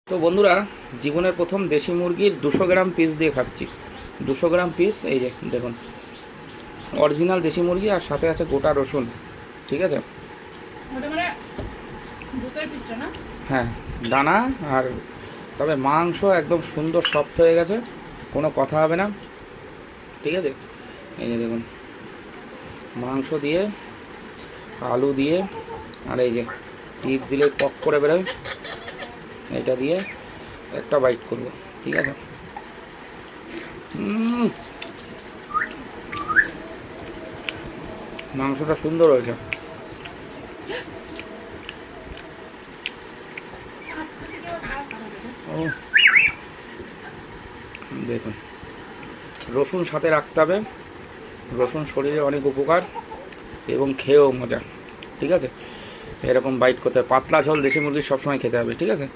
তো বন্ধুরা, জীবনের প্রথম দেশি মুরগির 200 গ্রাম পিস দিয়ে খাচ্ছি। 200 গ্রাম পিস, এই যে দেখুন, অরিজিনাল দেশি মুরগি, আর সাথে আছে গোটা রসুন। ঠিক আছে, হ্যাঁ, ডানা। আর তবে মাংস একদম সুন্দর সফট হয়ে গেছে, কোনো কথা হবে না। ঠিক আছে, এই যে দেখুন, মাংস দিয়ে, আলু দিয়ে, আর এই যে টিপ দিলে পক করে বেরোয়, এটা দিয়ে একটা বাইট করব। ঠিক আছে, মাংসটা সুন্দর হয়েছে। ও দেখুন, রসুন সাথে রাখতে হবে, রসুন শরীরে অনেক উপকার এবং খেয়েও মজা। ঠিক আছে, এরকম বাইট করতে হবে। পাতলা ঝোল দেশি মুরগির সবসময় খেতে হবে। ঠিক আছে।